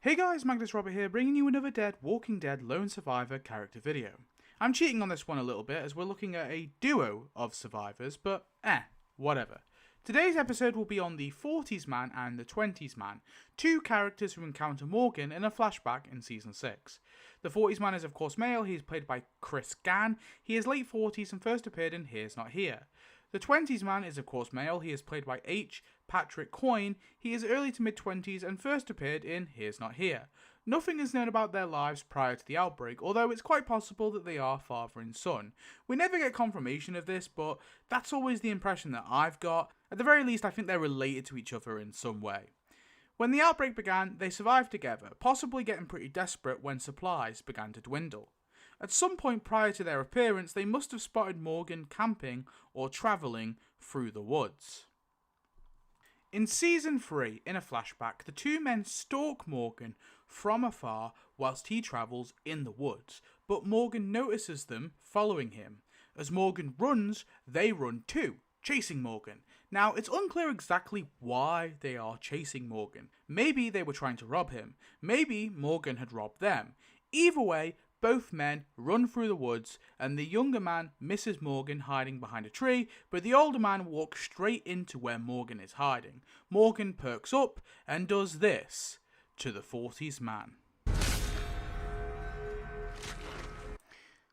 Hey guys, Magnus Robert here, bringing you another Walking Dead Lone Survivor character video. I'm cheating on this one a little bit as we're looking at a duo of survivors, but whatever. Today's episode will be on the 40s man and the 20s man, two characters who encounter Morgan in a flashback in Season 6. The 40s man is of course male, he is played by Chris Gann, he is late 40s and first appeared in Here's Not Here. The 20s man is of course male, he is played by H. Patrick Coyne, he is early to mid 20s and first appeared in Here's Not Here. Nothing is known about their lives prior to the outbreak, although it's quite possible that they are father and son. We never get confirmation of this, but that's always the impression that I've got. At the very least, I think they're related to each other in some way. When the outbreak began, they survived together, possibly getting pretty desperate when supplies began to dwindle. At some point prior to their appearance, they must have spotted Morgan camping or travelling through the woods. In Season 3, in a flashback, the two men stalk Morgan from afar whilst he travels in the woods, but Morgan notices them following him. As Morgan runs, they run too, chasing Morgan. Now, it's unclear exactly why they are chasing Morgan. Maybe they were trying to rob him. Maybe Morgan had robbed them. Either way, both men run through the woods, and the younger man misses Morgan hiding behind a tree, but the older man walks straight into where Morgan is hiding. Morgan perks up and does this to the 40s man.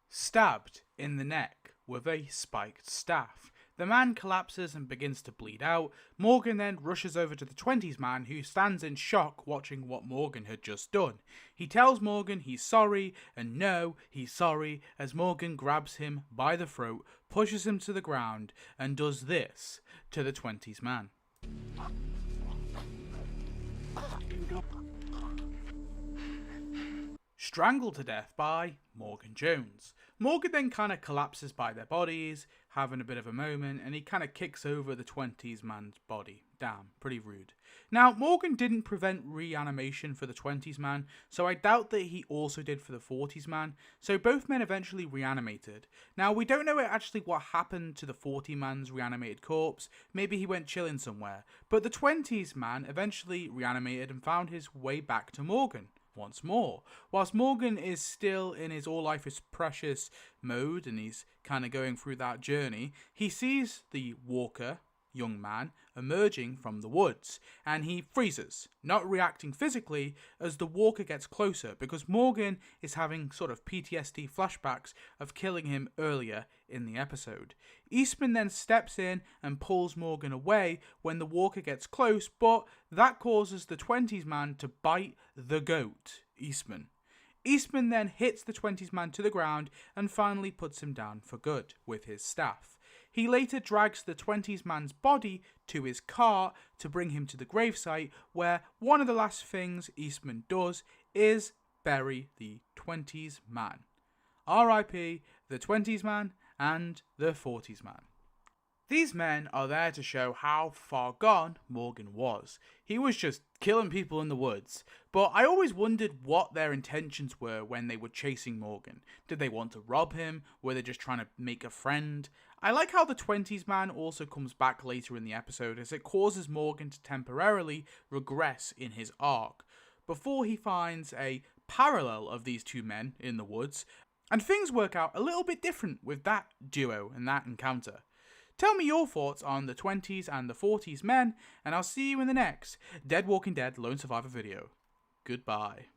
Stabbed in the neck with a spiked staff. The man collapses and begins to bleed out. Morgan then rushes over to the 20s man, who stands in shock watching what Morgan had just done. He tells Morgan he's sorry, and no, he's sorry, as Morgan grabs him by the throat, pushes him to the ground, and does this to the 20s man. Strangled to death by Morgan Jones. Morgan then kind of collapses by their bodies, having a bit of a moment, and he kind of kicks over the 20s man's body. Damn, pretty rude. Now, Morgan didn't prevent reanimation for the 20s man, so I doubt that he also did for the 40s man, so both men eventually reanimated. Now, we don't know actually what happened to the 40 man's reanimated corpse, maybe he went chilling somewhere, but the 20s man eventually reanimated and found his way back to Morgan once more. Whilst Morgan is still in his all life is precious mode and he's kind of going through that journey, he sees the walker, young man, emerging from the woods, and he freezes, not reacting physically as the walker gets closer because Morgan is having sort of PTSD flashbacks of killing him earlier in the episode. Eastman then steps in and pulls Morgan away when the walker gets close, but that causes the 20s man to bite the goat, Eastman. Eastman then hits the 20s man to the ground and finally puts him down for good with his staff. He later drags the 20s man's body to his car to bring him to the gravesite, where one of the last things Eastman does is bury the 20s man. R.I.P. the 20s man and the 40s man. These men are there to show how far gone Morgan was. He was just killing people in the woods. But I always wondered what their intentions were when they were chasing Morgan. Did they want to rob him? Were they just trying to make a friend? I like how the 20s man also comes back later in the episode, as it causes Morgan to temporarily regress in his arc, before he finds a parallel of these two men in the woods, and things work out a little bit different with that duo and that encounter. Tell me your thoughts on the 20s and the 40s men, and I'll see you in the next Walking Dead Lone Survivor video. Goodbye.